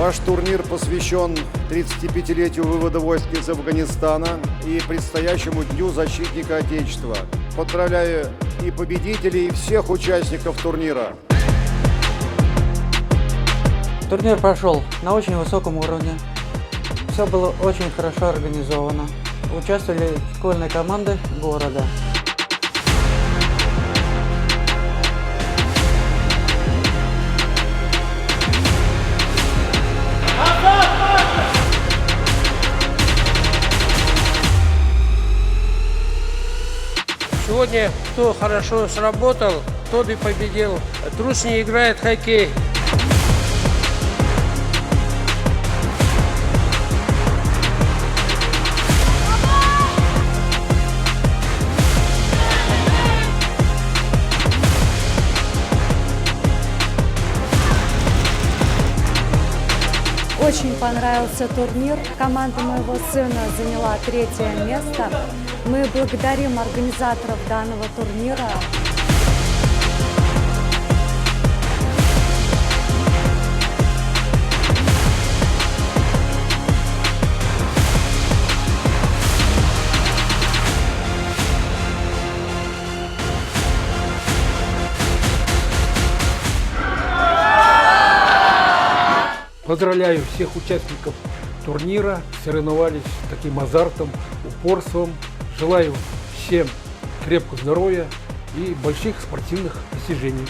Наш турнир посвящен 35-летию вывода войск из Афганистана и предстоящему Дню защитника Отечества. Поздравляю и победителей, и всех участников турнира. Турнир прошел на очень высоком уровне. Все было очень хорошо организовано. Участвовали школьные команды города. Сегодня кто хорошо сработал, тот и победил. Трус не играет в хоккей. Очень понравился турнир. Команда моего сына заняла 3-е место. Мы благодарим организаторов данного турнира. Поздравляю всех участников турнира, соревновались с таким азартом, упорством. Желаю всем крепкого здоровья и больших спортивных достижений.